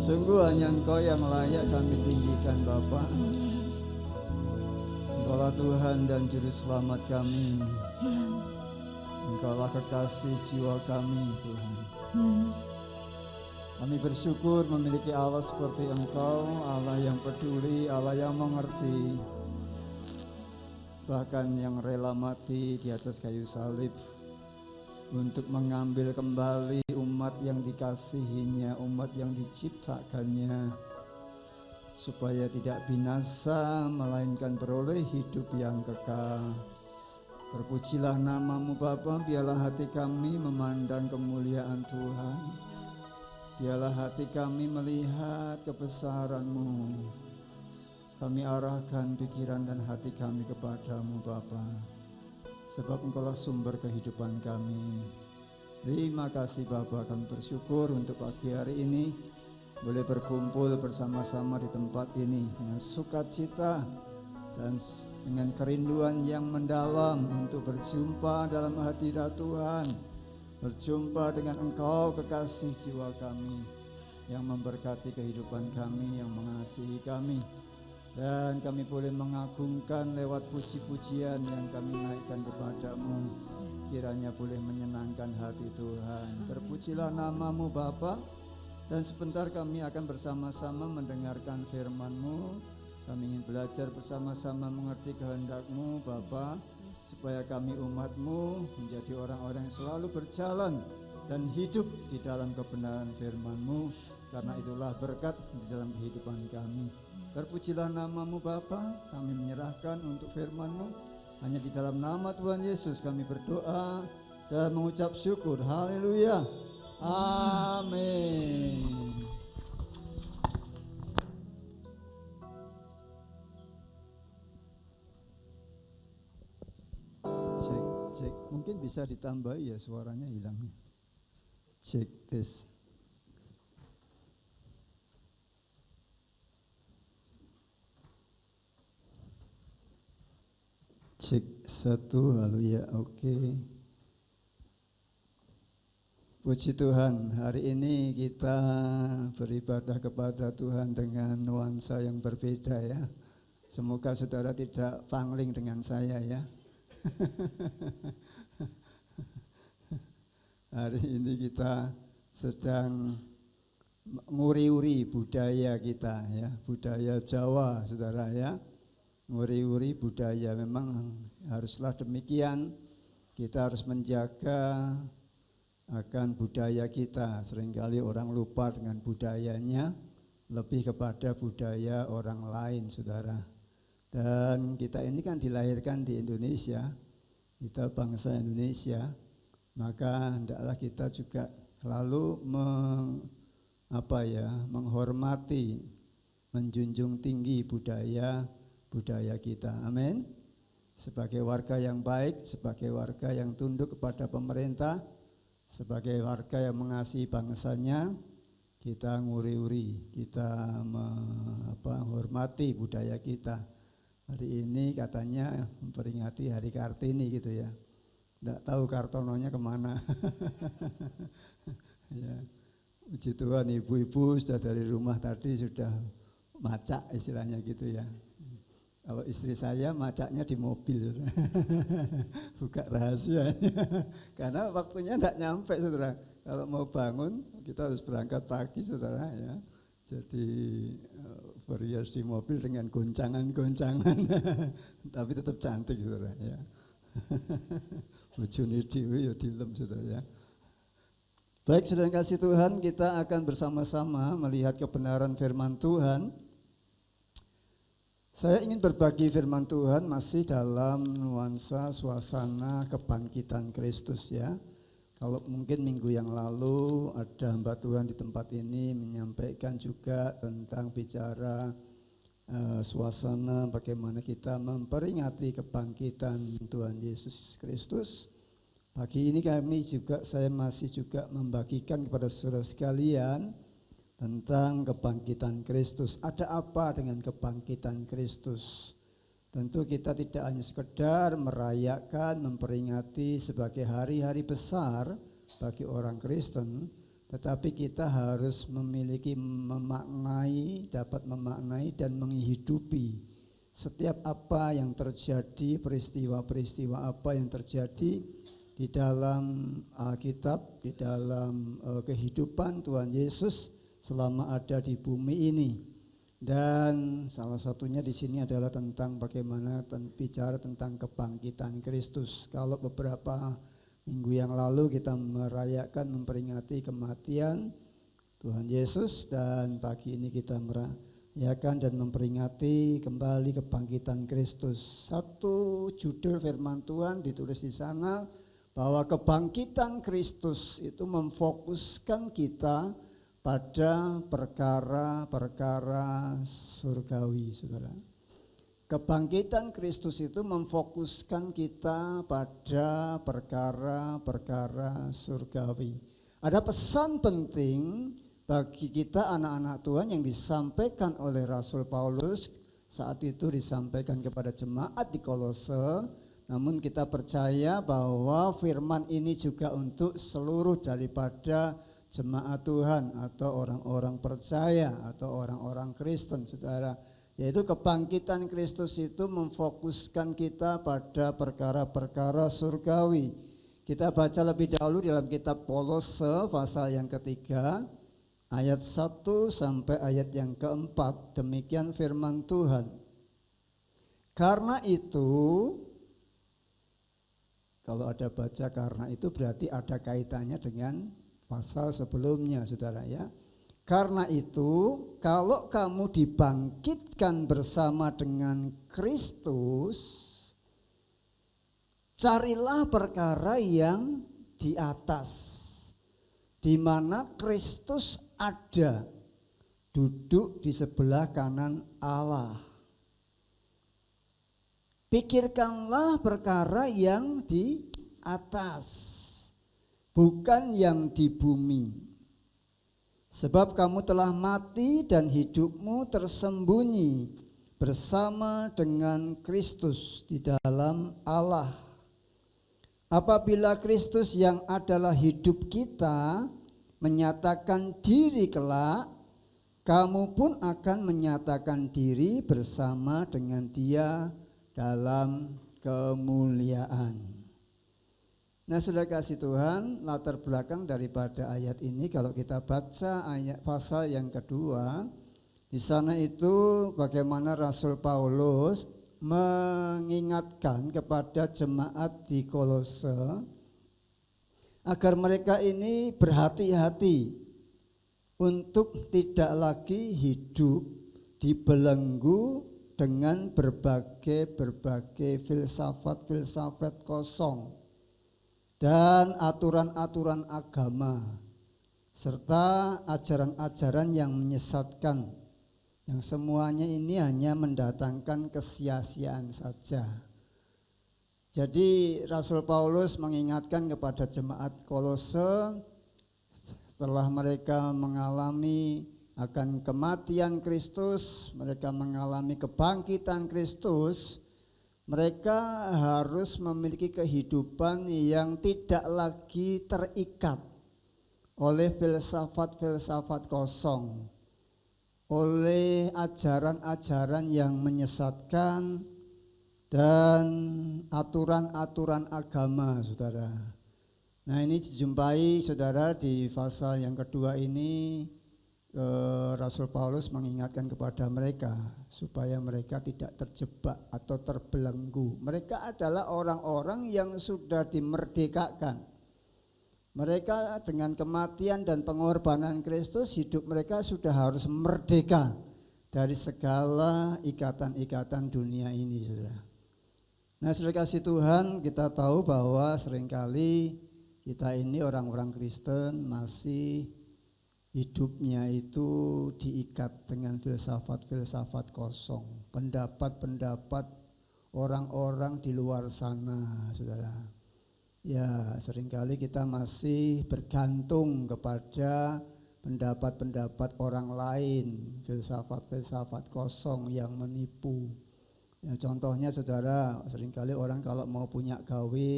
Sungguh hanya Engkau yang layak kami tinggikan Bapa. Engkaulah Tuhan dan Juru Selamat kami. Engkaulah kekasih jiwa kami Tuhan. Kami bersyukur memiliki Allah seperti Engkau, Allah yang peduli, Allah yang mengerti, bahkan yang rela mati di atas kayu salib untuk mengambil kembali umat yang dikasihinya, umat yang diciptakannya, supaya tidak binasa melainkan beroleh hidup yang kekal. Terpujilah nama-Mu Bapa, biarlah hati kami memandang kemuliaan Tuhan. Biarlah hati kami melihat kebesaran-Mu. Kami arahkan pikiran dan hati kami kepada-Mu Bapa, sebab Engkaulah sumber kehidupan kami. Terima kasih Bapa, kami bersyukur untuk pagi hari ini boleh berkumpul bersama-sama di tempat ini dengan sukacita dan dengan kerinduan yang mendalam untuk berjumpa dalam hadirat Tuhan, berjumpa dengan Engkau kekasih jiwa kami yang memberkati kehidupan kami, yang mengasihi kami. Dan kami boleh mengagungkan lewat puji-pujian yang kami naikkan kepada-Mu, kiranya boleh menyenangkan hati Tuhan. Terpujilah nama-Mu Bapa, dan sebentar kami akan bersama-sama mendengarkan firman-Mu. Kami ingin belajar bersama-sama mengerti kehendak-Mu Bapa, supaya kami umat-Mu menjadi orang-orang yang selalu berjalan dan hidup di dalam kebenaran firman-Mu, karena itulah berkat di dalam kehidupan kami. Terpujilah nama-Mu Bapa, kami menyerahkan untuk firman-Mu. Hanya di dalam nama Tuhan Yesus kami berdoa dan mengucap syukur. Haleluya. Amin. Cek. Mungkin bisa ditambahi ya, suaranya hilangnya. Cek tes. Cek 1, haleluya, oke. Puji Tuhan, hari ini kita beribadah kepada Tuhan dengan nuansa yang berbeda ya. Semoga saudara tidak pangling dengan saya ya. Hari ini kita sedang nguri-uri budaya kita ya, budaya Jawa saudara ya. Nguri-uri budaya, memang haruslah demikian. Kita harus menjaga akan budaya kita. Seringkali orang lupa dengan budayanya, lebih kepada budaya orang lain saudara. Dan kita ini kan dilahirkan di Indonesia, kita bangsa Indonesia, maka hendaklah kita juga selalu menghormati, menjunjung tinggi budaya kita. Amin. Sebagai warga yang baik, sebagai warga yang tunduk kepada pemerintah, sebagai warga yang mengasihi bangsanya, kita nguri-uri, kita menghormati budaya kita. Hari ini katanya memperingati Hari Kartini gitu ya. Tidak tahu Kartononya kemana. Ya. Puji Tuhan, ibu-ibu sudah dari rumah tadi sudah macak istilahnya gitu ya. Kalau istri saya macaknya di mobil, buka rahasia, karena waktunya tidak nyampe saudara. Kalau mau bangun kita harus berangkat pagi saudara ya. Jadi berhias di mobil dengan goncangan-goncangan, tapi tetap cantik saudara ya. Bojone dhewe ya dilem saudara ya. Baik saudara kasih Tuhan, kita akan bersama-sama melihat kebenaran firman Tuhan. Saya ingin berbagi firman Tuhan masih dalam nuansa suasana kebangkitan Kristus ya. Kalau mungkin minggu yang lalu ada hamba Tuhan di tempat ini menyampaikan juga tentang bicara suasana bagaimana kita memperingati kebangkitan Tuhan Yesus Kristus. Pagi ini saya masih juga membagikan kepada saudara sekalian tentang kebangkitan Kristus. Ada apa dengan kebangkitan Kristus? Tentu kita tidak hanya sekedar merayakan, memperingati sebagai hari-hari besar bagi orang Kristen, tetapi kita harus memiliki dapat memaknai dan menghidupi setiap apa yang terjadi, peristiwa-peristiwa apa yang terjadi di dalam Alkitab, di dalam kehidupan Tuhan Yesus selama ada di bumi ini. Dan salah satunya di sini adalah tentang bagaimana bicara tentang kebangkitan Kristus. Kalau beberapa minggu yang lalu kita memperingati kematian Tuhan Yesus, dan pagi ini kita merayakan dan memperingati kembali kebangkitan Kristus. Satu judul firman Tuhan ditulis di sana bahwa kebangkitan Kristus itu memfokuskan kita pada perkara-perkara surgawi, saudara. Kebangkitan Kristus itu memfokuskan kita pada perkara-perkara surgawi. Ada pesan penting bagi kita anak-anak Tuhan yang disampaikan oleh Rasul Paulus. Saat itu disampaikan kepada jemaat di Kolose. Namun kita percaya bahwa firman ini juga untuk seluruh daripada jemaat Tuhan atau orang-orang percaya atau orang-orang Kristen, saudara. Yaitu kebangkitan Kristus itu memfokuskan kita pada perkara-perkara surgawi. Kita baca lebih dahulu dalam kitab Kolose pasal yang ketiga ayat 1 sampai ayat yang keempat. Demikian firman Tuhan. Karena itu, kalau ada baca karena itu berarti ada kaitannya dengan pasal sebelumnya, saudara ya. Karena itu, kalau kamu dibangkitkan bersama dengan Kristus, carilah perkara yang di atas, di mana Kristus ada, duduk di sebelah kanan Allah. Pikirkanlah perkara yang di atas, bukan yang di bumi. Sebab kamu telah mati dan hidupmu tersembunyi bersama dengan Kristus di dalam Allah. Apabila Kristus yang adalah hidup kita menyatakan diri kelak, kamu pun akan menyatakan diri bersama dengan Dia dalam kemuliaan. Nah, saudara kasih Tuhan, latar belakang daripada ayat ini kalau kita baca ayat pasal yang kedua, di sana itu bagaimana Rasul Paulus mengingatkan kepada jemaat di Kolose agar mereka ini berhati-hati untuk tidak lagi hidup dibelenggu dengan berbagai filsafat kosong dan aturan-aturan agama serta ajaran-ajaran yang menyesatkan, yang semuanya ini hanya mendatangkan kesia-siaan saja. Jadi Rasul Paulus mengingatkan kepada jemaat Kolose setelah mereka mengalami akan kematian Kristus, mereka mengalami kebangkitan Kristus, mereka harus memiliki kehidupan yang tidak lagi terikat oleh filsafat-filsafat kosong, oleh ajaran-ajaran yang menyesatkan dan aturan-aturan agama, saudara. Nah, ini dijumpai, saudara, di pasal yang kedua ini. Rasul Paulus mengingatkan kepada mereka supaya mereka tidak terjebak atau terbelenggu. Mereka adalah orang-orang yang sudah dimerdekakan. Mereka dengan kematian dan pengorbanan Kristus, hidup mereka sudah harus merdeka dari segala ikatan-ikatan dunia ini, saudara. Nah, saudara kasih Tuhan, kita tahu bahwa seringkali kita ini orang-orang Kristen masih hidupnya itu diikat dengan filsafat-filsafat kosong, pendapat-pendapat orang-orang di luar sana, saudara. Ya, seringkali kita masih bergantung kepada pendapat-pendapat orang lain, filsafat-filsafat kosong yang menipu. Ya, contohnya, saudara, seringkali orang kalau mau punya gawe,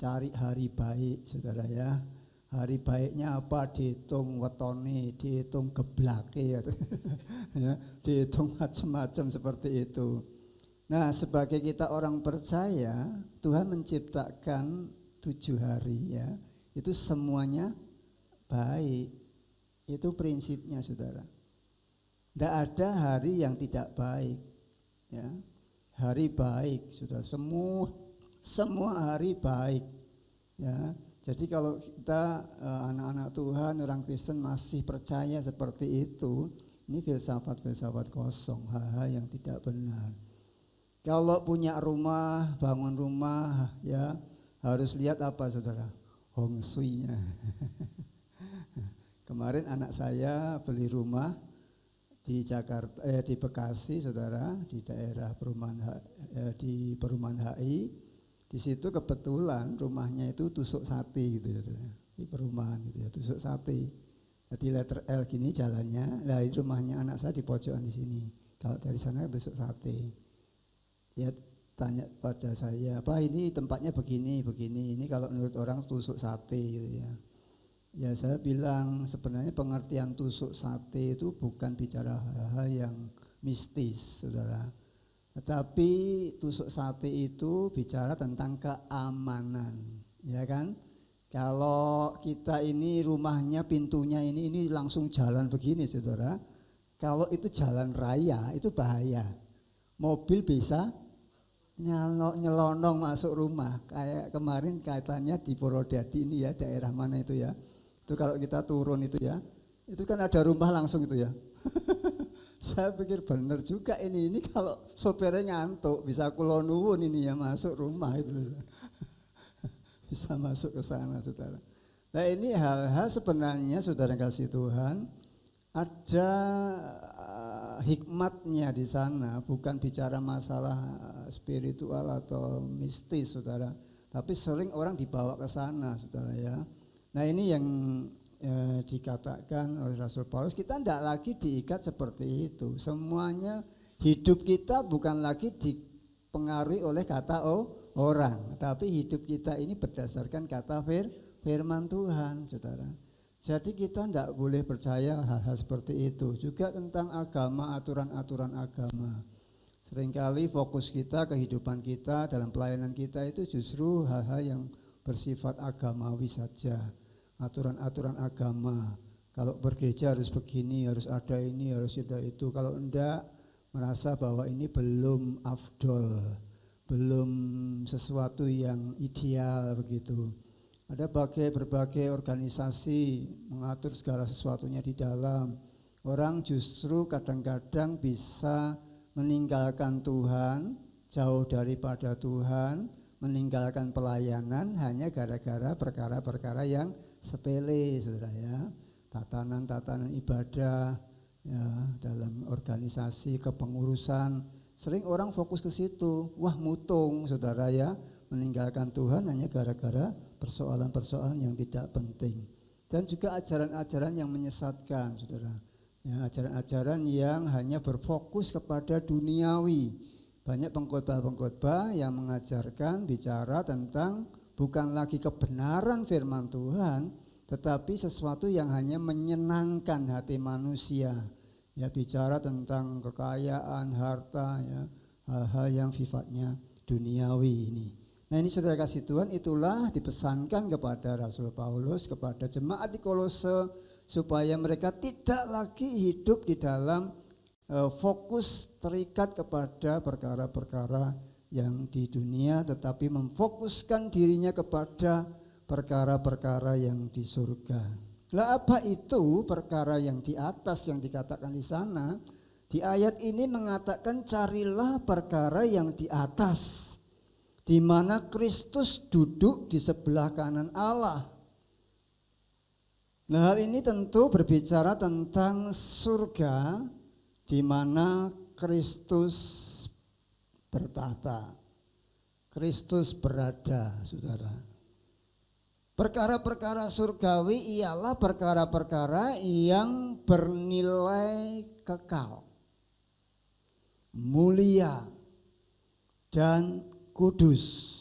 cari hari baik, saudara ya. Hari baiknya apa? Dihitung wetone, dihitung geblake, ya, dihitung macam-macam seperti itu. Nah, sebagai kita orang percaya, Tuhan menciptakan 7 hari, ya, itu semuanya baik. Itu prinsipnya, saudara. Tidak ada hari yang tidak baik, ya. Hari baik, sudah semua hari baik, ya. Jadi kalau kita anak-anak Tuhan, orang Kristen masih percaya seperti itu, ini filsafat-filsafat kosong, hal-hal yang tidak benar. Kalau punya rumah, bangun rumah, ya harus lihat apa, saudara? Hong shui-nya. Kemarin anak saya beli rumah di Jakarta, di Bekasi, saudara, di daerah di perumahan HI. Di situ kebetulan rumahnya itu tusuk sate gitu, saudara. Di perumahan gitu ya, tusuk sate. Jadi letter L gini jalannya. Nah, rumahnya anak saya di pojokan di sini. Kalau dari sana tusuk sate. Dia tanya pada saya, "Pak, ini tempatnya begini. Ini kalau menurut orang tusuk sate gitu ya." Ya, saya bilang sebenarnya pengertian tusuk sate itu bukan bicara hal-hal yang mistis, saudara. Tetapi tusuk sate itu bicara tentang keamanan, ya kan? Kalau kita ini rumahnya pintunya ini langsung jalan begini, saudara. Kalau itu jalan raya itu bahaya. Mobil bisa nyelonong masuk rumah. Kayak kemarin kaitannya di Purwodadi ini ya, daerah mana itu ya. Itu kalau kita turun itu ya, itu kan ada rumah langsung itu ya. Saya pikir benar juga ini kalau sopirnya ngantuk bisa kulo nuwun ini ya masuk rumah itu. Bisa masuk ke sana, saudara. Nah, ini hal-hal sebenarnya saudara kasih Tuhan ada hikmatnya di sana, bukan bicara masalah spiritual atau mistis, saudara. Tapi sering orang dibawa ke sana, saudara ya. Nah, ini yang dikatakan oleh Rasul Paulus, kita tidak lagi diikat seperti itu. Semuanya hidup kita bukan lagi dipengaruhi oleh kata orang, tapi hidup kita ini berdasarkan kata firman Tuhan, saudara. Jadi kita tidak boleh percaya hal-hal seperti itu. Juga tentang agama, aturan-aturan agama. Seringkali fokus kita, kehidupan kita, dalam pelayanan kita itu justru hal-hal yang bersifat agamawi saja. Aturan-aturan agama, kalau bergereja harus begini, harus ada ini, harus ada itu. Kalau enggak, merasa bahwa ini belum afdol, belum sesuatu yang ideal begitu. Ada berbagai organisasi mengatur segala sesuatunya di dalam. Orang justru kadang-kadang bisa meninggalkan Tuhan, jauh daripada Tuhan, meninggalkan pelayanan hanya gara-gara perkara-perkara yang sepele, saudara ya. Tatanan-tatanan ibadah ya, dalam organisasi kepengurusan, sering orang fokus ke situ. Wah, mutung, saudara ya, meninggalkan Tuhan hanya gara-gara persoalan-persoalan yang tidak penting. Dan juga ajaran-ajaran yang menyesatkan, saudara ya, ajaran-ajaran yang hanya berfokus kepada duniawi. Banyak pengkhotbah-pengkhotbah yang mengajarkan bicara tentang bukan lagi kebenaran firman Tuhan, tetapi sesuatu yang hanya menyenangkan hati manusia. Ya, bicara tentang kekayaan, harta, ya, hal-hal yang sifatnya duniawi ini. Nah, ini saudara kasih Tuhan, itulah dipesankan kepada Rasul Paulus, kepada jemaat di Kolose, supaya mereka tidak lagi hidup di dalam fokus terikat kepada perkara-perkara yang di dunia, tetapi memfokuskan dirinya kepada perkara-perkara yang di surga. Lah, apa itu perkara yang di atas yang dikatakan di sana? Di ayat ini mengatakan carilah perkara yang di atas, di mana Kristus duduk di sebelah kanan Allah. Nah, hal ini tentu berbicara tentang surga di mana Kristus bertahta, Kristus berada, saudara. Perkara-perkara surgawi ialah perkara-perkara yang bernilai kekal, mulia, dan kudus.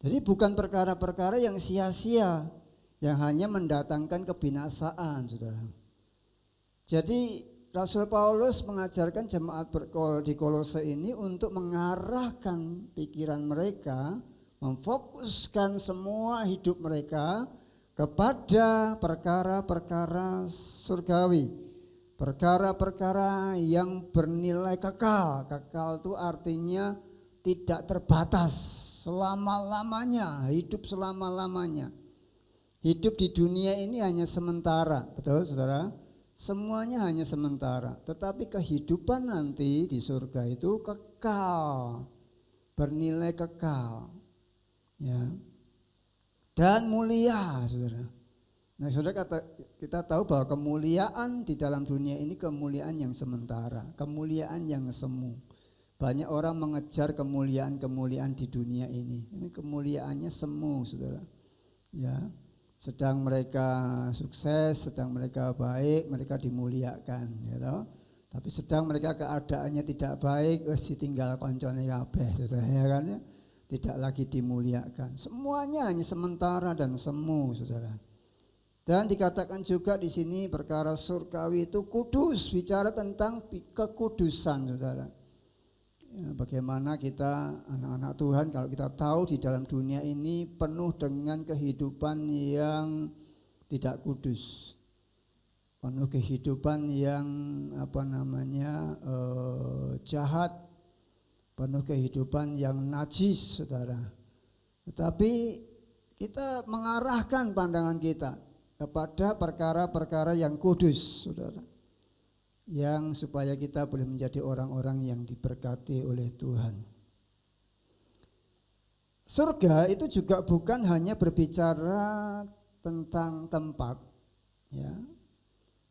Jadi bukan perkara-perkara yang sia-sia, yang hanya mendatangkan kebinasaan, saudara. Jadi Rasul Paulus mengajarkan jemaat di Kolose ini untuk mengarahkan pikiran mereka, memfokuskan semua hidup mereka kepada perkara-perkara surgawi, perkara-perkara yang bernilai kekal. Kekal itu artinya tidak terbatas, selama-lamanya, hidup selama-lamanya. Hidup di dunia ini hanya sementara, betul saudara? Semuanya hanya sementara, tetapi kehidupan nanti di surga itu kekal, bernilai kekal, ya, dan mulia, saudara. Nah, saudara, kita tahu bahwa kemuliaan di dalam dunia ini kemuliaan yang sementara, kemuliaan yang semu. Banyak orang mengejar kemuliaan-kemuliaan di dunia ini kemuliaannya semu, saudara. Ya. Sedang mereka sukses, sedang mereka baik, mereka dimuliakan, ya toh. Tapi sedang mereka keadaannya tidak baik, wis ditinggal koncone kabeh, saudara, ya kan ya. Tidak lagi dimuliakan. Semuanya hanya sementara dan semu, saudara. Dan dikatakan juga di sini perkara surgawi itu kudus, bicara tentang kekudusan, saudara. Ya, bagaimana kita anak-anak Tuhan kalau kita tahu di dalam dunia ini penuh dengan kehidupan yang tidak kudus, penuh kehidupan yang jahat, penuh kehidupan yang najis, saudara. Tetapi kita mengarahkan pandangan kita kepada perkara-perkara yang kudus, saudara. Yang supaya kita boleh menjadi orang-orang yang diberkati oleh Tuhan. Surga itu juga bukan hanya berbicara tentang tempat, ya,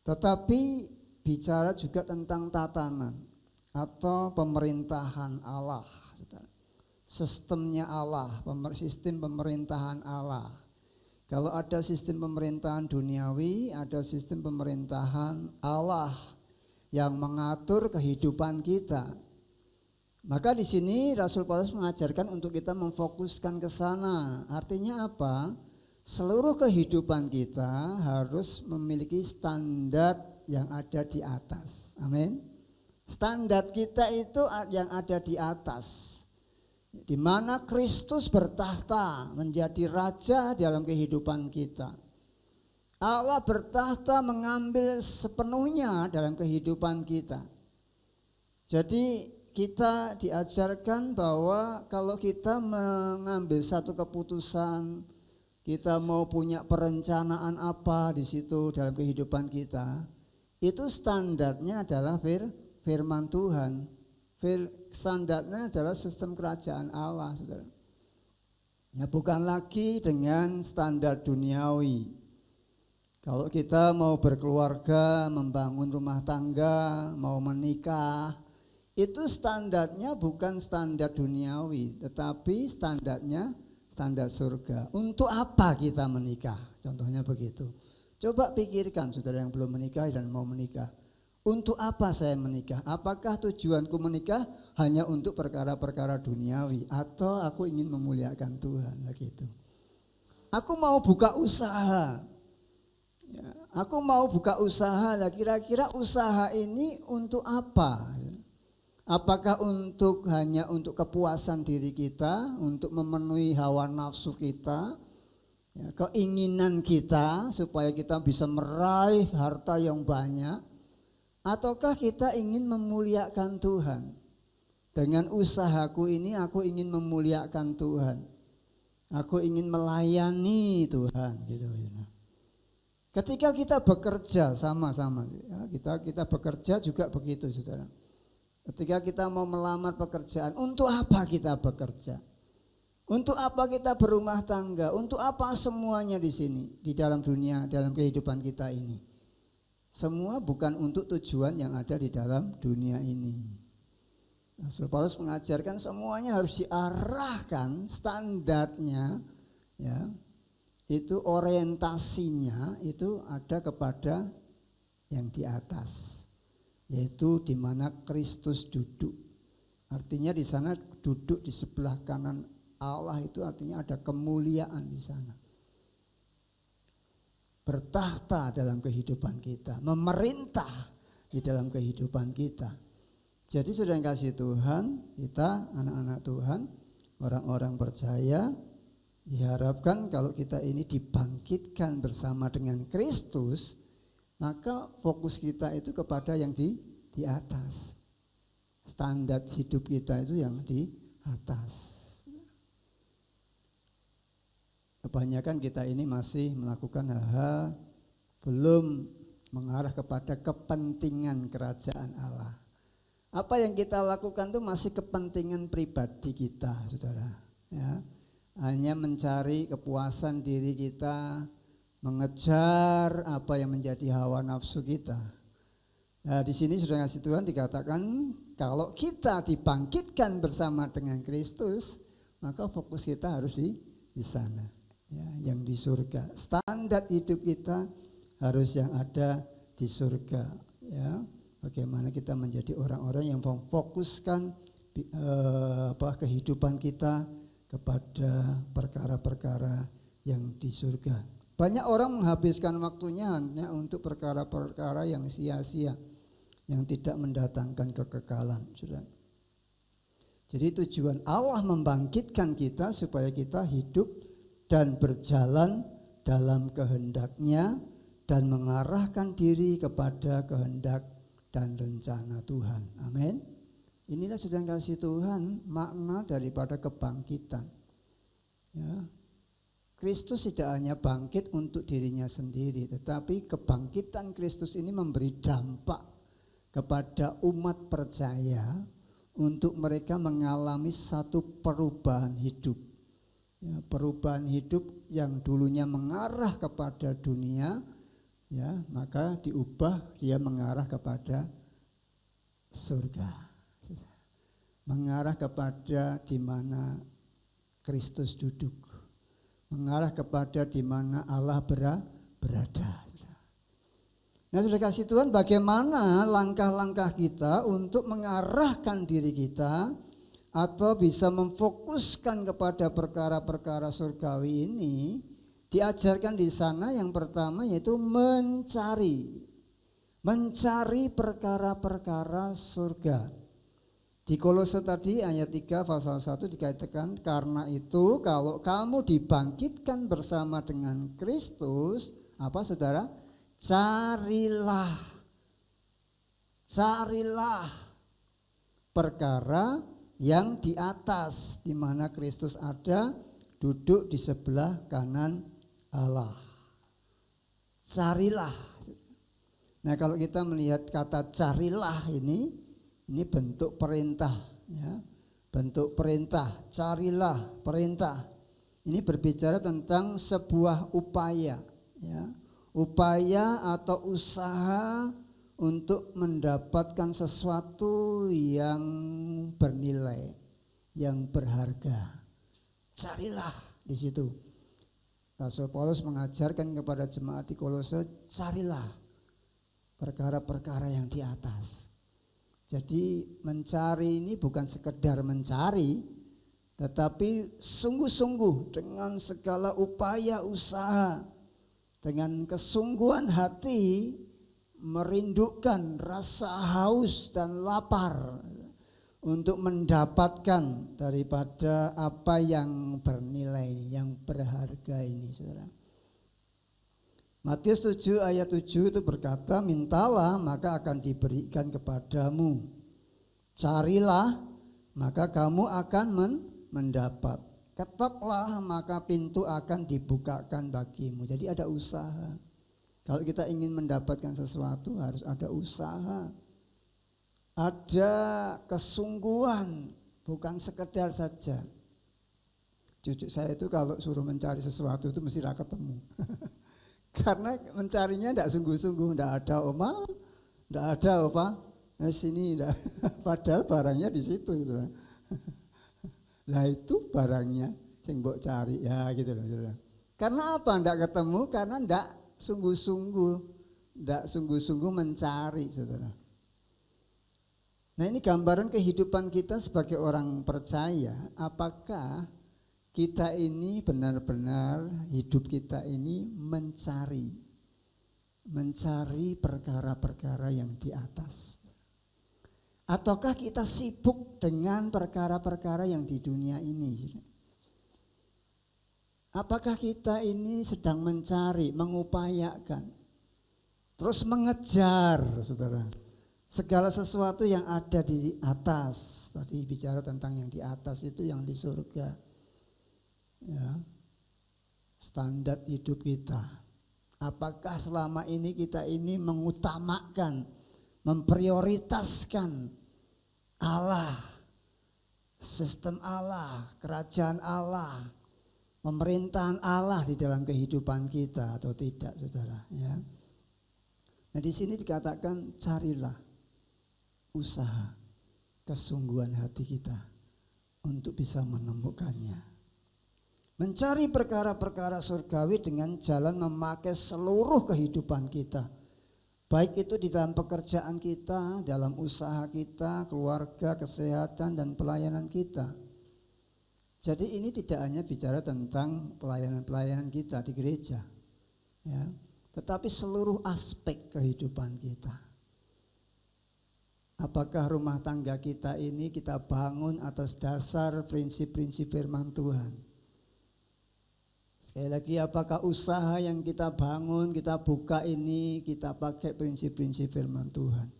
tetapi bicara juga tentang tatanan atau pemerintahan Allah, sistemnya Allah, sistem pemerintahan Allah. Kalau ada sistem pemerintahan duniawi, ada sistem pemerintahan Allah yang mengatur kehidupan kita. Maka di sini Rasul Paulus mengajarkan untuk kita memfokuskan ke sana. Artinya apa? Seluruh kehidupan kita harus memiliki standar yang ada di atas. Amin. Standar kita itu yang ada di atas. Di mana Kristus bertahta menjadi raja dalam kehidupan kita. Allah bertahta mengambil sepenuhnya dalam kehidupan kita. Jadi kita diajarkan bahwa kalau kita mengambil satu keputusan, kita mau punya perencanaan apa di situ dalam kehidupan kita, itu standarnya adalah firman Tuhan. Standarnya adalah sistem kerajaan Allah, saudara. Ya, bukan lagi dengan standar duniawi. Kalau kita mau berkeluarga, membangun rumah tangga, mau menikah, itu standarnya bukan standar duniawi, tetapi standarnya standar surga. Untuk apa kita menikah? Contohnya begitu. Coba pikirkan, saudara yang belum menikah dan mau menikah. Untuk apa saya menikah? Apakah tujuanku menikah hanya untuk perkara-perkara duniawi, atau aku ingin memuliakan Tuhan? Begitu. Aku mau buka usaha. Ya, aku mau buka usaha, lah kira-kira usaha ini untuk apa? Apakah hanya untuk kepuasan diri kita, untuk memenuhi hawa nafsu kita, ya, keinginan kita supaya kita bisa meraih harta yang banyak, ataukah kita ingin memuliakan Tuhan? Dengan usahaku ini aku ingin memuliakan Tuhan, aku ingin melayani Tuhan, gitu. Ketika kita bekerja sama-sama, ya, kita bekerja juga begitu, saudara. Ketika kita mau melamar pekerjaan, untuk apa kita bekerja? Untuk apa kita berumah tangga? Untuk apa semuanya di sini, di dalam dunia, dalam kehidupan kita ini? Semua bukan untuk tujuan yang ada di dalam dunia ini. Rasul Paulus mengajarkan semuanya harus diarahkan, standarnya, ya. Itu orientasinya itu ada kepada yang di atas, yaitu di mana Kristus duduk. Artinya di sana duduk di sebelah kanan Allah itu artinya ada kemuliaan di sana. bertahta dalam kehidupan kita, memerintah di dalam kehidupan kita. Jadi saudara yang kasih Tuhan, kita anak-anak Tuhan, orang-orang percaya, diharapkan kalau kita ini dibangkitkan bersama dengan Kristus, maka fokus kita itu kepada yang di atas. Standar hidup kita itu yang di atas. Kebanyakan kita ini masih melakukan hal-hal belum mengarah kepada kepentingan kerajaan Allah. Apa yang kita lakukan itu masih kepentingan pribadi kita, saudara. Ya, hanya mencari kepuasan diri kita, mengejar apa yang menjadi hawa nafsu kita. Nah, di sini sudah ngasih Tuhan dikatakan kalau kita dibangkitkan bersama dengan Kristus, maka fokus kita harus di sana. Ya, yang di surga. Standar hidup kita harus yang ada di surga. Ya, bagaimana kita menjadi orang-orang yang memfokuskan kehidupan kita kepada perkara-perkara yang di surga. Banyak orang menghabiskan waktunya hanya untuk perkara-perkara yang sia-sia, yang tidak mendatangkan kekekalan. Jadi tujuan Allah membangkitkan kita supaya kita hidup dan berjalan dalam kehendak-Nya dan mengarahkan diri kepada kehendak dan rencana Tuhan. Amin. Inilah sedang kasih Tuhan makna daripada kebangkitan. Ya. Kristus tidak hanya bangkit untuk dirinya sendiri, tetapi kebangkitan Kristus ini memberi dampak kepada umat percaya untuk mereka mengalami satu perubahan hidup. Ya, perubahan hidup yang dulunya mengarah kepada dunia, ya, maka diubah dia mengarah kepada surga, mengarah kepada di mana Kristus duduk, mengarah kepada di mana Allah berada. Nah, sudah kasih Tuhan, bagaimana langkah-langkah kita untuk mengarahkan diri kita atau bisa memfokuskan kepada perkara-perkara surgawi ini, diajarkan di sana yang pertama yaitu mencari perkara-perkara surga. Di Kolose tadi ayat 3 pasal 1 dikatakan, karena itu kalau kamu dibangkitkan bersama dengan Kristus, apa saudara? Carilah perkara yang di atas, di mana Kristus ada, duduk di sebelah kanan Allah. Carilah. Nah, kalau kita melihat kata carilah ini bentuk perintah, ya. Bentuk perintah, carilah, perintah. Ini berbicara tentang sebuah upaya, ya. Upaya atau usaha untuk mendapatkan sesuatu yang bernilai, yang berharga. Carilah di situ. Rasul Paulus mengajarkan kepada jemaat di Kolose, carilah perkara-perkara yang di atas. Jadi mencari ini bukan sekedar mencari, tetapi sungguh-sungguh dengan segala upaya usaha, dengan kesungguhan hati, merindukan rasa haus dan lapar untuk mendapatkan daripada apa yang bernilai, yang berharga ini, saudara. Matius 7 ayat 7 itu berkata, mintalah maka akan diberikan kepadamu, carilah maka kamu akan mendapat, ketoklah maka pintu akan dibukakan bagimu. Jadi ada usaha. Kalau kita ingin mendapatkan sesuatu harus ada usaha, ada kesungguhan, bukan sekedar saja. Cucu saya itu kalau suruh mencari sesuatu itu mesti tidak ketemu. Karena mencarinya tidak sungguh-sungguh, tidak ada oma, tidak ada apa, nah sini tidak. Padahal barangnya di situ. Lah itu barangnya yang mbok cari, ya gitu loh. Saudara. Karena apa? Tidak ketemu karena tidak sungguh-sungguh mencari, saudara. Nah, ini gambaran kehidupan kita sebagai orang percaya. Apakah kita ini benar-benar hidup kita ini mencari mencari perkara-perkara yang di atas? Ataukah kita sibuk dengan perkara-perkara yang di dunia ini? Apakah kita ini sedang mencari, mengupayakan, terus mengejar, saudara, segala sesuatu yang ada di atas? Tadi bicara tentang yang di atas itu yang di surga. Ya, standar hidup kita. Apakah selama ini kita ini mengutamakan, memprioritaskan Allah, sistem Allah, kerajaan Allah, pemerintahan Allah di dalam kehidupan kita atau tidak, saudara? Ya. Nah, di sini dikatakan carilah usaha, kesungguhan hati kita untuk bisa menemukannya. Mencari perkara-perkara surgawi dengan jalan memakai seluruh kehidupan kita. Baik itu di dalam pekerjaan kita, dalam usaha kita, keluarga, kesehatan, dan pelayanan kita. Jadi ini tidak hanya bicara tentang pelayanan-pelayanan kita di gereja, ya, tetapi seluruh aspek kehidupan kita. Apakah rumah tangga kita ini kita bangun atas dasar prinsip-prinsip firman Tuhan? Sekali lagi, apakah usaha yang kita bangun, kita buka ini, kita pakai prinsip-prinsip firman Tuhan?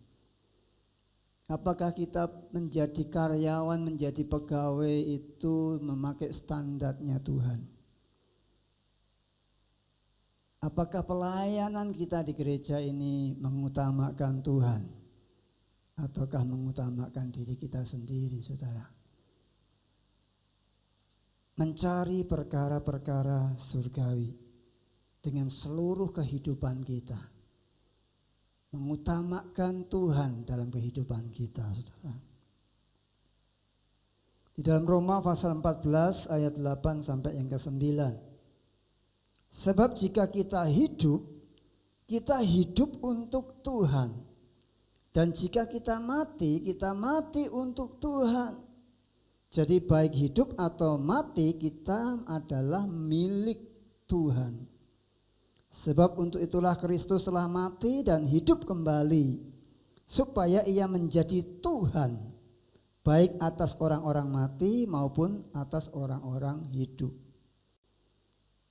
Apakah kita menjadi karyawan, menjadi pegawai itu memakai standarnya Tuhan? Apakah pelayanan kita di gereja ini mengutamakan Tuhan? Ataukah mengutamakan diri kita sendiri, saudara? Mencari perkara-perkara surgawi dengan seluruh kehidupan kita, mengutamakan Tuhan dalam kehidupan kita, saudara. Di dalam Roma pasal 14 ayat 8 sampai yang ke-9. Sebab jika kita hidup untuk Tuhan. Dan jika kita mati untuk Tuhan. Jadi baik hidup atau mati kita adalah milik Tuhan. Sebab untuk itulah Kristus telah mati dan hidup kembali, supaya ia menjadi Tuhan, baik atas orang-orang mati maupun atas orang-orang hidup.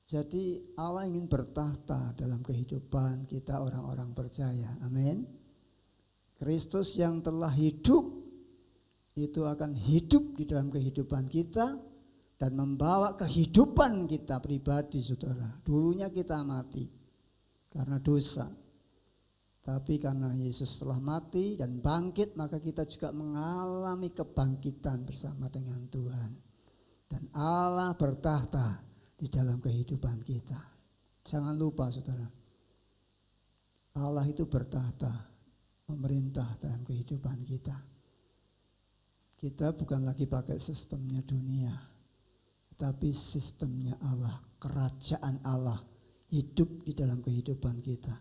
Jadi Allah ingin bertahta dalam kehidupan kita orang-orang percaya. Amin. Kristus yang telah hidup itu akan hidup di dalam kehidupan kita dan membawa kehidupan kita pribadi, saudara. Dulunya kita mati karena dosa, tapi karena Yesus telah mati dan bangkit, maka kita juga mengalami kebangkitan bersama dengan Tuhan. Dan Allah bertahta di dalam kehidupan kita. Jangan lupa, saudara, Allah itu bertahta, memerintah dalam kehidupan kita. Kita bukan lagi pakai sistemnya dunia, tapi sistemnya Allah, kerajaan Allah hidup di dalam kehidupan kita.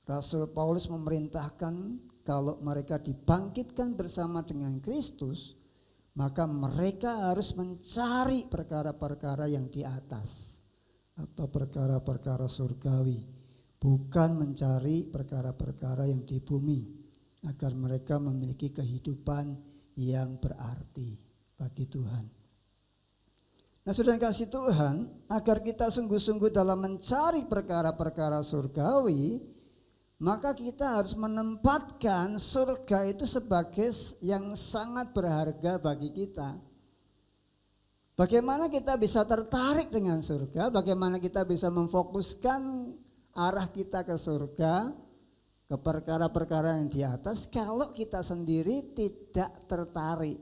Rasul Paulus memerintahkan kalau mereka dibangkitkan bersama dengan Kristus, maka mereka harus mencari perkara-perkara yang di atas atau perkara-perkara surgawi, bukan mencari perkara-perkara yang di bumi, agar mereka memiliki kehidupan yang berarti bagi Tuhan. Nah, saudara kasih Tuhan, agar kita sungguh-sungguh dalam mencari perkara-perkara surgawi, maka kita harus menempatkan surga itu sebagai yang sangat berharga bagi kita. Bagaimana kita bisa tertarik dengan surga? Bagaimana kita bisa memfokuskan arah kita ke surga, ke perkara-perkara yang di atas, kalau kita sendiri tidak tertarik.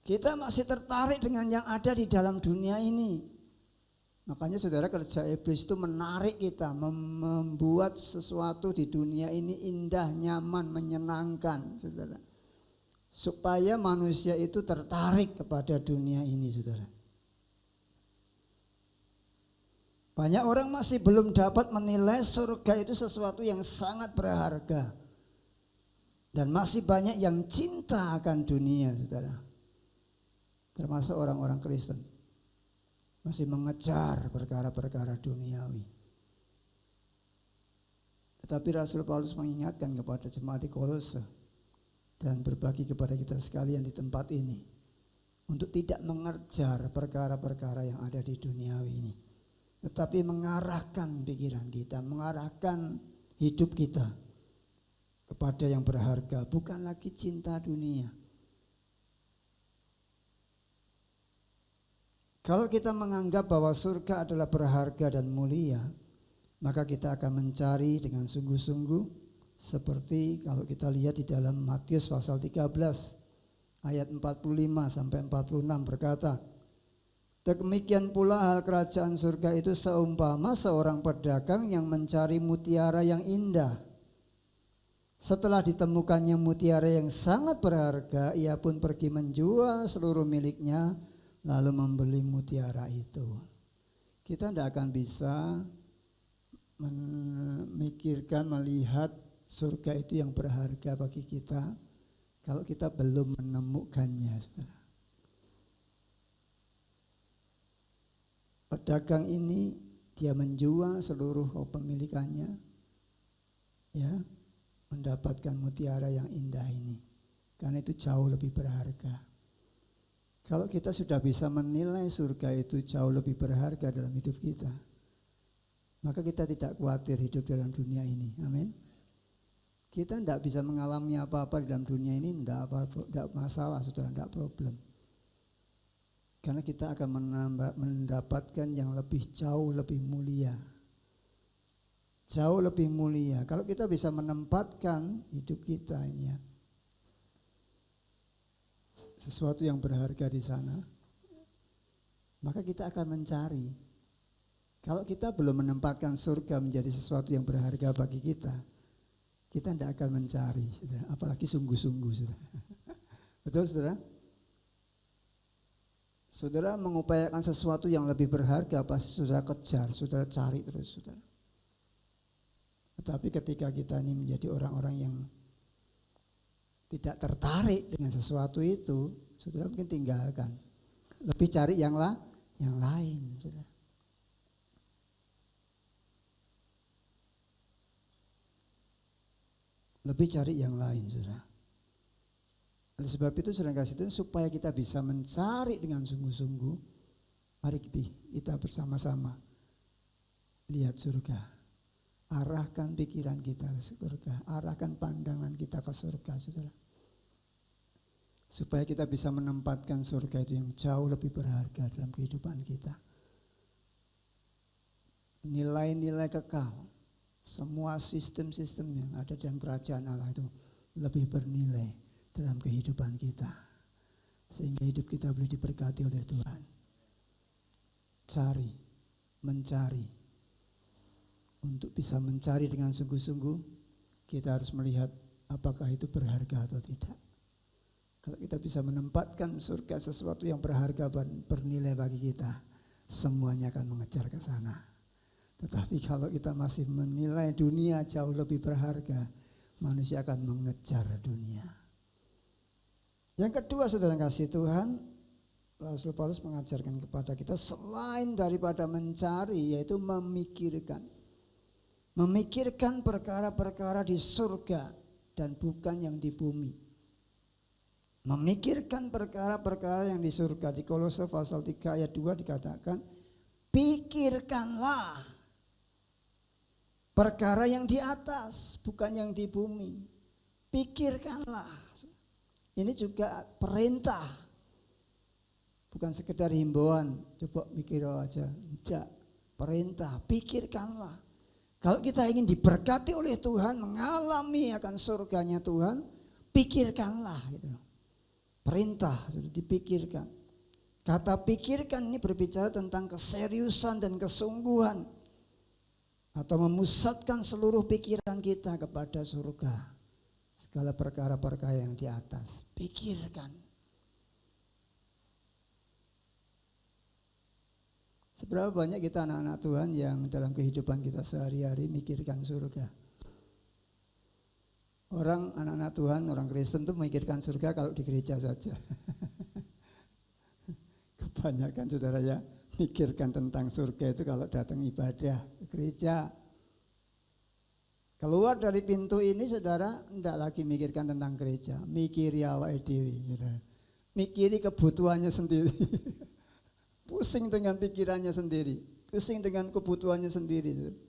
Kita masih tertarik dengan yang ada di dalam dunia ini. Makanya saudara, kerja iblis itu menarik kita, membuat sesuatu di dunia ini indah, nyaman, menyenangkan, saudara. Supaya manusia itu tertarik kepada dunia ini, saudara. Banyak orang masih belum dapat menilai surga itu sesuatu yang sangat berharga. Dan masih banyak yang cinta akan dunia, saudara. Termasuk orang-orang Kristen. masih mengejar perkara-perkara duniawi. Tetapi Rasul Paulus mengingatkan kepada jemaat di Kolose dan berbagi kepada kita sekalian di tempat ini untuk tidak mengejar perkara-perkara yang ada di duniawi ini, tetapi mengarahkan pikiran kita, mengarahkan hidup kita kepada yang berharga, bukan lagi cinta dunia. Kalau kita menganggap bahwa surga adalah berharga dan mulia, maka kita akan mencari dengan sungguh-sungguh, seperti kalau kita lihat di dalam Matius pasal 13 ayat 45 sampai 46 berkata, demikian pula hal kerajaan surga itu seumpama seorang pedagang yang mencari mutiara yang indah. Setelah ditemukannya mutiara yang sangat berharga, ia pun pergi menjual seluruh miliknya lalu membeli mutiara itu. Kita tidak akan bisa memikirkan, melihat surga itu yang berharga bagi kita kalau kita belum menemukannya. Pedagang ini dia menjual seluruh kepemilikannya, ya, mendapatkan mutiara yang indah ini, karena itu jauh lebih berharga. Kalau kita sudah bisa menilai surga itu jauh lebih berharga dalam hidup kita, maka kita tidak khawatir hidup dalam dunia ini. Amin. Kita tidak bisa mengalami apa-apa dalam dunia ini, tidak masalah, saudara, tidak problem. Karena kita akan mendapatkan yang lebih jauh lebih mulia. Jauh lebih mulia. Kalau kita bisa menempatkan hidup kita ini ya, sesuatu yang berharga di sana, maka kita akan mencari. Kalau kita belum menempatkan surga menjadi sesuatu yang berharga bagi kita tidak akan mencari, saudara. Apalagi sungguh-sungguh, saudara. Betul, saudara? Saudara mengupayakan sesuatu yang lebih berharga, pasti saudara kejar, saudara cari terus, saudara. Tetapi ketika kita ini menjadi orang-orang yang tidak tertarik dengan sesuatu itu, saudara mungkin tinggalkan. Lebih cari yang lain, saudara. Lebih cari yang lain, saudara. Oleh sebab itu, saudara kasih Tuhan, supaya kita bisa mencari dengan sungguh-sungguh, mari kita bersama-sama lihat surga. Arahkan pikiran kita ke surga, arahkan pandangan kita ke surga, saudara. Supaya kita bisa menempatkan surga itu yang jauh lebih berharga dalam kehidupan kita. Nilai-nilai kekal, semua sistem-sistem yang ada dalam kerajaan Allah itu lebih bernilai dalam kehidupan kita. Sehingga hidup kita boleh diberkati oleh Tuhan. Cari, mencari. Untuk bisa mencari dengan sungguh-sungguh, kita harus melihat apakah itu berharga atau tidak. Kalau kita bisa menempatkan surga sesuatu yang berharga dan bernilai bagi kita, semuanya akan mengejar ke sana. Tetapi kalau kita masih menilai dunia jauh lebih berharga, manusia akan mengejar dunia. Yang kedua, saudara kasih Tuhan, Rasul Paulus mengajarkan kepada kita selain daripada mencari, yaitu memikirkan. Memikirkan perkara-perkara di surga dan bukan yang di bumi. Memikirkan perkara-perkara yang di surga. Di Kolose pasal 3 ayat 2 dikatakan, pikirkanlah perkara yang di atas, bukan yang di bumi. Pikirkanlah. Ini juga perintah. Bukan sekedar himbauan, coba mikir aja. Tidak, perintah, pikirkanlah. Kalau kita ingin diberkati oleh Tuhan, mengalami akan surganya Tuhan, pikirkanlah gitu. Perintah sudah dipikirkan. Kata pikirkan ini berbicara tentang keseriusan dan kesungguhan, atau memusatkan seluruh pikiran kita kepada surga. Segala perkara-perkara yang di atas, pikirkan. Seberapa banyak kita anak-anak Tuhan yang dalam kehidupan kita sehari-hari mikirkan surga? Orang anak-anak Tuhan, orang Kristen itu memikirkan surga kalau di gereja saja. Kebanyakan saudara ya, Mikirkan tentang surga itu kalau datang ibadah ke gereja. Keluar dari pintu ini saudara, tidak lagi mikirkan tentang gereja, mikiri awake dhewe, saudara. Mikiri kebutuhannya sendiri. Pusing dengan pikirannya sendiri, pusing dengan kebutuhannya sendiri. Saudara.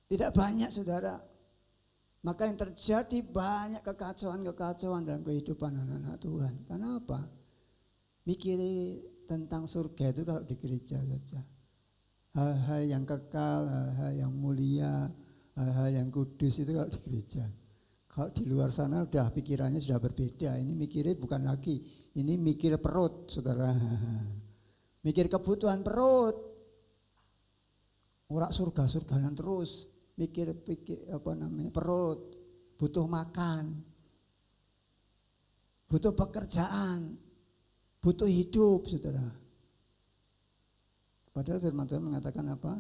Tidak banyak saudara. Maka yang terjadi banyak kekacauan dalam kehidupan anak-anak Tuhan. Karena apa? Mikiri tentang surga itu kalau di gereja saja. Hal-hal yang kekal, hal-hal yang mulia, hal-hal yang kudus itu kalau di gereja. Kalau di luar sana udah pikirannya sudah berbeda. Ini mikirnya bukan lagi, ini mikir perut, saudara. Mikir kebutuhan perut. Ora surga-surgaan terus. Mikir perut, butuh makan, butuh pekerjaan, butuh hidup, saudara. Padahal firman Tuhan mengatakan apa?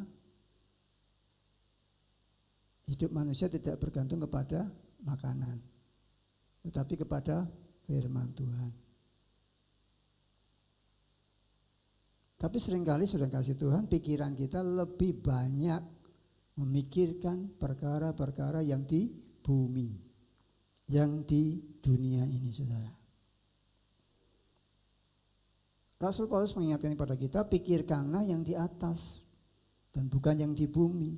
Hidup manusia tidak bergantung kepada makanan, tetapi kepada firman Tuhan. Tapi seringkali sudah kasih Tuhan, pikiran kita lebih banyak memikirkan perkara-perkara yang di bumi, yang di dunia ini, saudara. Rasul Paulus mengingatkan kepada kita, pikirkanlah yang di atas dan bukan yang di bumi.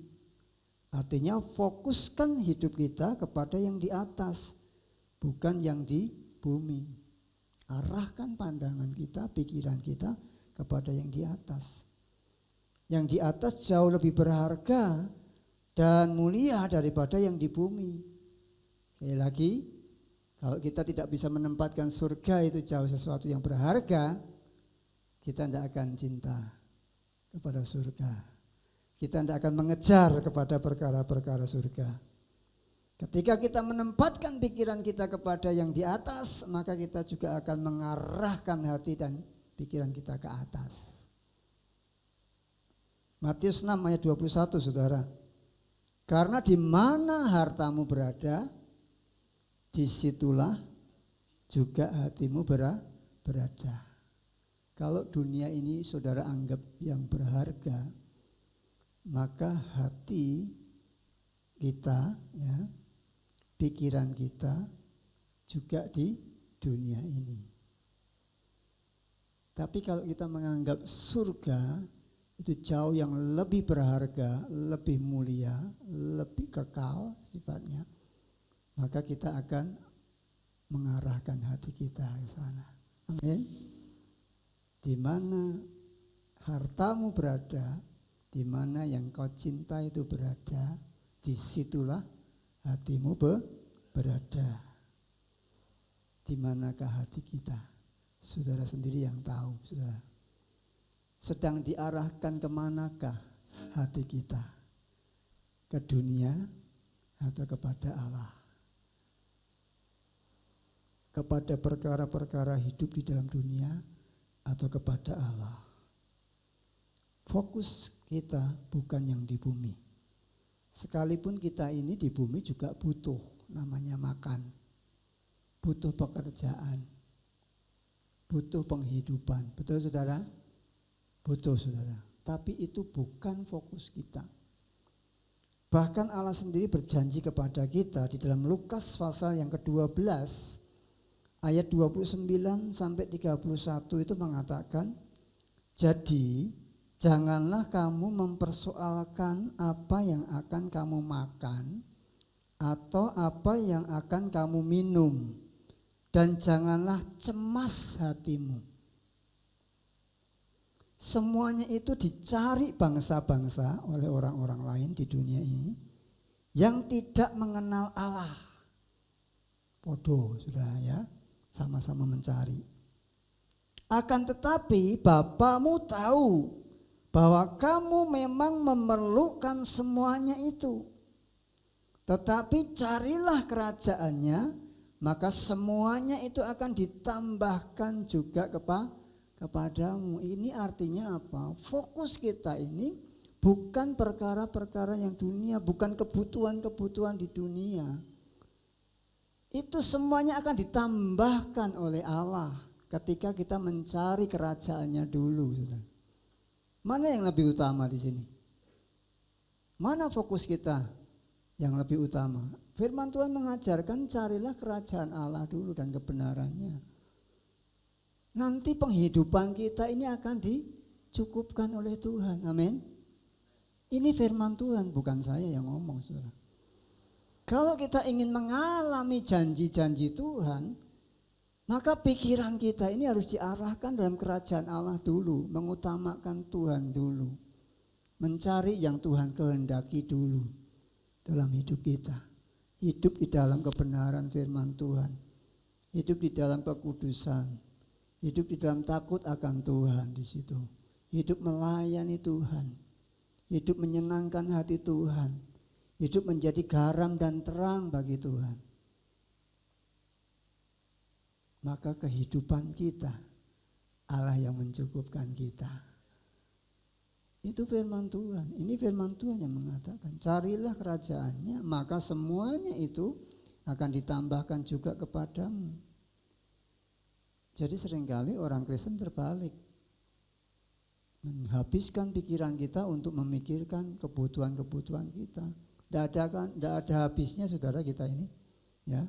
Artinya fokuskan hidup kita kepada yang di atas, bukan yang di bumi. Arahkan pandangan kita, pikiran kita kepada yang di atas. Yang di atas jauh lebih berharga dan mulia daripada yang di bumi. Sekali lagi, kalau kita tidak bisa menempatkan surga itu jauh sesuatu yang berharga, kita tidak akan cinta kepada surga. Kita tidak akan mengejar kepada perkara-perkara surga. Ketika kita menempatkan pikiran kita kepada yang di atas, maka kita juga akan mengarahkan hati dan pikiran kita ke atas. Matius 6 ayat 21, saudara. Karena di mana hartamu berada, disitulah juga hatimu berada. Kalau dunia ini saudara anggap yang berharga, maka hati kita, ya, pikiran kita juga di dunia ini. Tapi kalau kita menganggap surga itu jauh yang lebih berharga, lebih mulia, lebih kekal sifatnya, maka kita akan mengarahkan hati kita ke sana. Amin. Di mana hartamu berada, di mana yang kau cinta itu berada, disitulah hatimu berada. Di manakah hati kita? Saudara sendiri yang tahu, saudara. Sedang diarahkan kemanakah hati kita? Ke dunia atau kepada Allah? Kepada perkara-perkara hidup di dalam dunia atau kepada Allah? Fokus kita bukan yang di bumi. Sekalipun kita ini di bumi juga butuh namanya makan, butuh pekerjaan, butuh penghidupan. Betul saudara? Butuh saudara. Tapi itu bukan fokus kita. Bahkan Allah sendiri berjanji kepada kita di dalam Lukas pasal yang ke-12 ayat 29 sampai 31 itu mengatakan, jadi janganlah kamu mempersoalkan apa yang akan kamu makan atau apa yang akan kamu minum, dan janganlah cemas hatimu. Semuanya itu dicari bangsa-bangsa oleh orang-orang lain di dunia ini yang tidak mengenal Allah. Podo sudah ya, sama-sama mencari. Akan tetapi Bapamu tahu bahwa kamu memang memerlukan semuanya itu. Tetapi carilah kerajaannya, maka semuanya itu akan ditambahkan juga kepadamu. Ini artinya apa? Fokus kita ini bukan perkara-perkara yang dunia, bukan kebutuhan-kebutuhan di dunia. Itu semuanya akan ditambahkan oleh Allah ketika kita mencari kerajaannya dulu. Saudara. Mana yang lebih utama di sini? Mana fokus kita yang lebih utama? Firman Tuhan mengajarkan carilah kerajaan Allah dulu dan kebenarannya. Nanti penghidupan kita ini akan dicukupkan oleh Tuhan. Amin. Ini firman Tuhan, bukan saya yang ngomong, saudara. Kalau kita ingin mengalami janji-janji Tuhan, maka pikiran kita ini harus diarahkan dalam kerajaan Allah dulu, mengutamakan Tuhan dulu, mencari yang Tuhan kehendaki dulu dalam hidup kita. Hidup di dalam kebenaran firman Tuhan, hidup di dalam kekudusan, hidup di dalam takut akan Tuhan di situ, hidup melayani Tuhan, hidup menyenangkan hati Tuhan, hidup menjadi garam dan terang bagi Tuhan. Maka kehidupan kita, Allah yang mencukupkan kita. Itu firman Tuhan. Ini firman Tuhan yang mengatakan, carilah kerajaannya, maka semuanya itu akan ditambahkan juga kepadamu. Jadi seringkali orang Kristen terbalik. Menghabiskan pikiran kita untuk memikirkan kebutuhan-kebutuhan kita. Tidak ada habisnya saudara kita ini. Ya.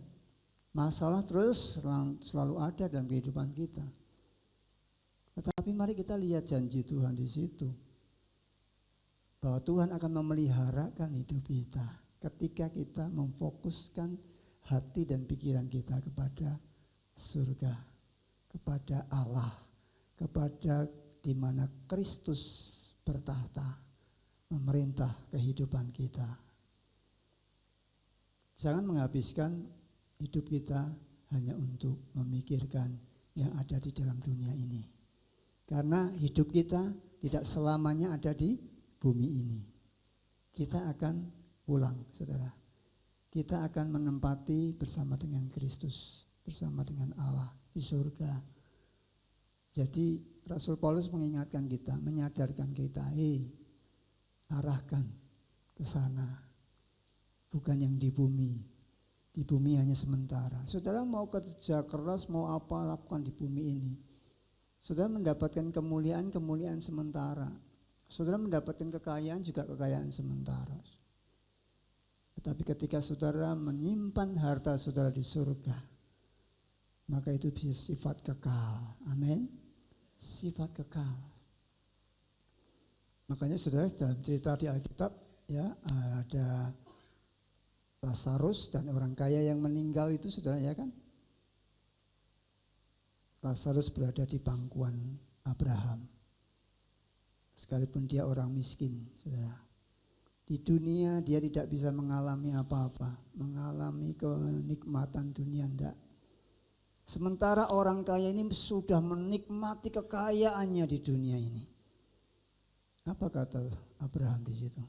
Masalah terus selalu ada dalam kehidupan kita. Tetapi mari kita lihat janji Tuhan di situ. Bahwa Tuhan akan memeliharakan hidup kita ketika kita memfokuskan hati dan pikiran kita kepada surga, kepada Allah, kepada di mana Kristus bertahta, memerintah kehidupan kita. Jangan menghabiskan hidup kita hanya untuk memikirkan yang ada di dalam dunia ini. Karena hidup kita tidak selamanya ada di bumi ini. Kita akan pulang, saudara. Kita akan menempati bersama dengan Kristus, bersama dengan Allah di surga. Jadi Rasul Paulus mengingatkan kita, menyadarkan kita, arahkan ke sana. Bukan yang di bumi. Di bumi hanya sementara. Saudara mau kerja keras, mau apa lakukan di bumi ini. Saudara mendapatkan kemuliaan sementara. Saudara mendapatkan kekayaan juga kekayaan sementara. Tetapi ketika saudara menyimpan harta saudara di surga, maka itu bisa sifat kekal. Amin. Sifat kekal. Makanya saudara dalam cerita di Alkitab ya ada Lazarus dan orang kaya yang meninggal itu saudara ya kan. Lazarus berada di pangkuan Abraham. Sekalipun dia orang miskin, saudara. Di dunia dia tidak bisa mengalami apa-apa, mengalami kenikmatan dunia enggak. Sementara orang kaya ini sudah menikmati kekayaannya di dunia ini. Apa kata Abraham di situ?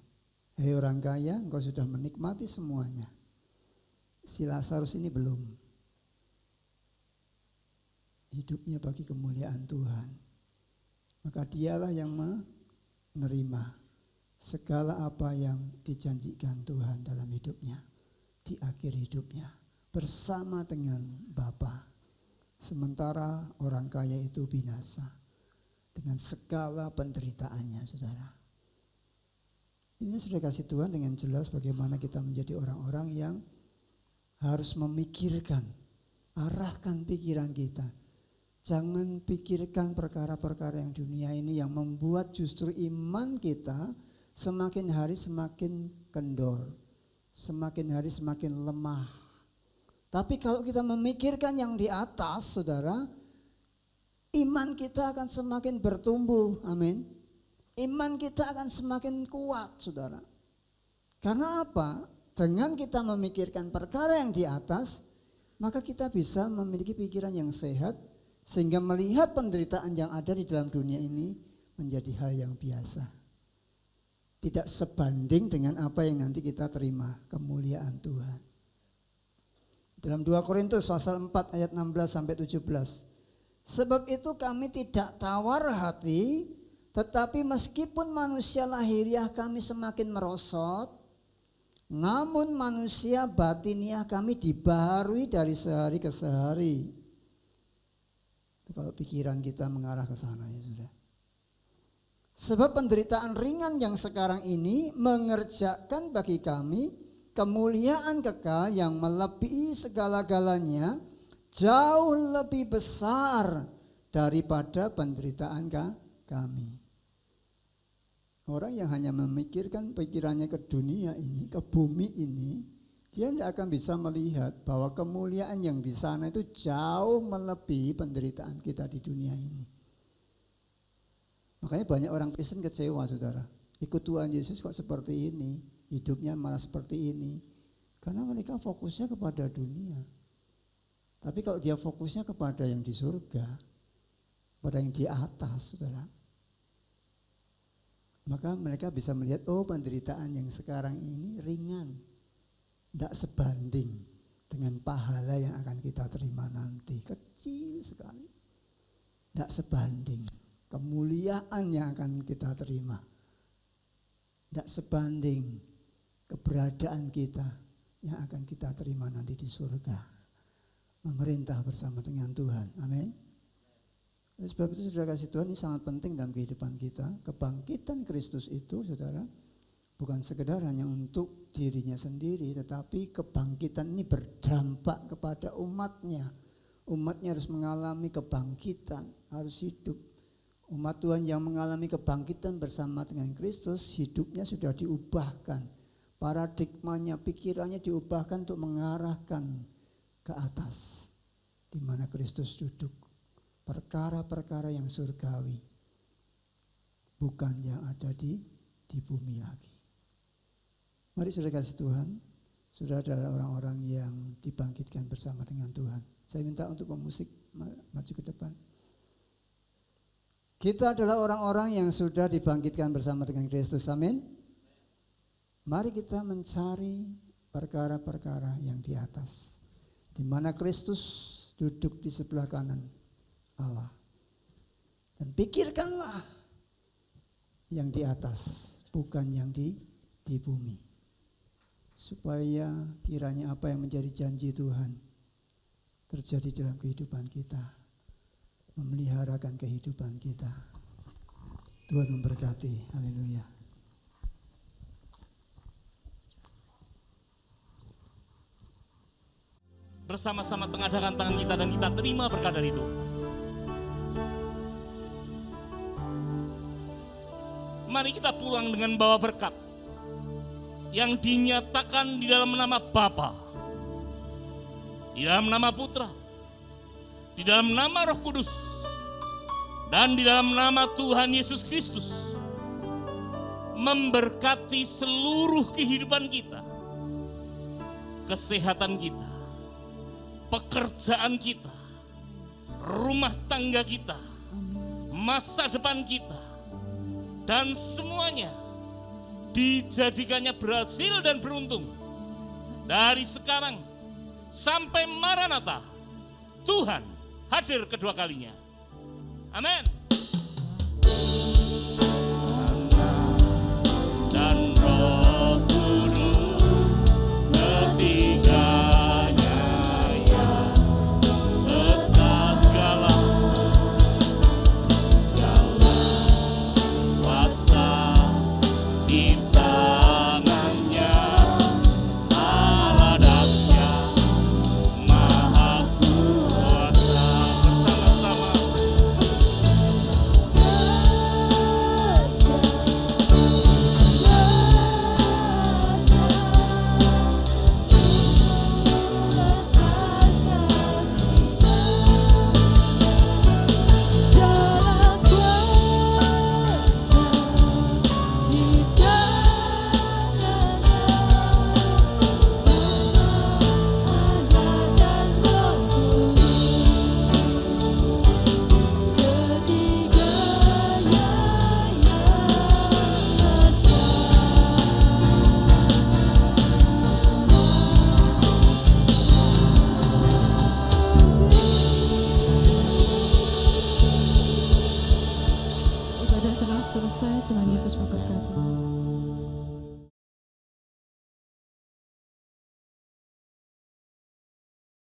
Hei orang kaya, engkau sudah menikmati semuanya. Si Lazarus ini belum. Hidupnya bagi kemuliaan Tuhan. Maka dialah yang menerima segala apa yang dijanjikan Tuhan dalam hidupnya. Di akhir hidupnya. Bersama dengan Bapa. Sementara orang kaya itu binasa. Dengan segala penderitaannya, saudara. Ini sudah kasih Tuhan dengan jelas bagaimana kita menjadi orang-orang yang harus memikirkan, arahkan pikiran kita. Jangan pikirkan perkara-perkara yang dunia ini yang membuat justru iman kita semakin hari semakin kendor, semakin hari semakin lemah. Tapi kalau kita memikirkan yang di atas, saudara, iman kita akan semakin bertumbuh, amin. Iman kita akan semakin kuat, saudara. Karena apa? Dengan kita memikirkan perkara yang di atas, maka kita bisa memiliki pikiran yang sehat, sehingga melihat penderitaan yang ada di dalam dunia ini menjadi hal yang biasa. Tidak sebanding dengan apa yang nanti kita terima, kemuliaan Tuhan. Dalam 2 Korintus pasal 4 ayat 16 sampai 17. Sebab itu kami tidak tawar hati, tetapi meskipun manusia lahiriah kami semakin merosot, namun manusia batiniah kami dibaharui dari sehari ke sehari. Kalau pikiran kita mengarah ke sana ya sudah. Sebab penderitaan ringan yang sekarang ini mengerjakan bagi kami kemuliaan kekal yang melebihi segala-galanya, jauh lebih besar daripada penderitaan kami. Orang yang hanya memikirkan pikirannya ke dunia ini, ke bumi ini, dia tidak akan bisa melihat bahwa kemuliaan yang di sana itu jauh melebihi penderitaan kita di dunia ini. Makanya banyak orang Kristen kecewa, saudara. Ikut Tuhan Yesus kok seperti ini, hidupnya malah seperti ini. Karena mereka fokusnya kepada dunia. Tapi kalau dia fokusnya kepada yang di surga, pada yang di atas, saudara, maka mereka bisa melihat, oh penderitaan yang sekarang ini ringan, tidak sebanding dengan pahala yang akan kita terima nanti, kecil sekali, tidak sebanding kemuliaan yang akan kita terima, tidak sebanding keberadaan kita yang akan kita terima nanti di surga, memerintah bersama dengan Tuhan. Amin. Oleh sebab itu saudara kasih Tuhan, ini sangat penting dalam kehidupan kita. Kebangkitan Kristus itu saudara bukan sekedar hanya untuk dirinya sendiri, tetapi kebangkitan ini berdampak kepada umatnya. Umatnya harus mengalami kebangkitan, harus hidup. Umat Tuhan yang mengalami kebangkitan bersama dengan Kristus, hidupnya sudah diubahkan. Paradigmanya, pikirannya diubahkan untuk mengarahkan ke atas, di mana Kristus duduk. Perkara-perkara yang surgawi, bukan yang ada di bumi lagi. Mari saudara kasih Tuhan, saudara adalah orang-orang yang dibangkitkan bersama dengan Tuhan. Saya minta untuk pemusik maju ke depan. Kita adalah orang-orang yang sudah dibangkitkan bersama dengan Kristus. Amin. Mari kita mencari perkara-perkara yang di atas, di mana Kristus duduk di sebelah kanan Allah. Dan pikirkanlah yang di atas, bukan yang di bumi. Supaya kiranya apa yang menjadi janji Tuhan terjadi dalam kehidupan kita, memeliharakan kehidupan kita. Tuhan memberkati. Haleluya. Bersama-sama tengadakan tangan kita dan kita terima berkat dari itu. Mari kita pulang dengan bawa berkat yang dinyatakan di dalam nama Bapa, di dalam nama Putra, di dalam nama Roh Kudus, dan di dalam nama Tuhan Yesus Kristus, memberkati seluruh kehidupan kita, kesehatan kita, pekerjaan kita, rumah tangga kita, masa depan kita, dan semuanya dijadikannya berhasil dan beruntung. Dari sekarang sampai Maranatha, Tuhan hadir kedua kalinya. Amin.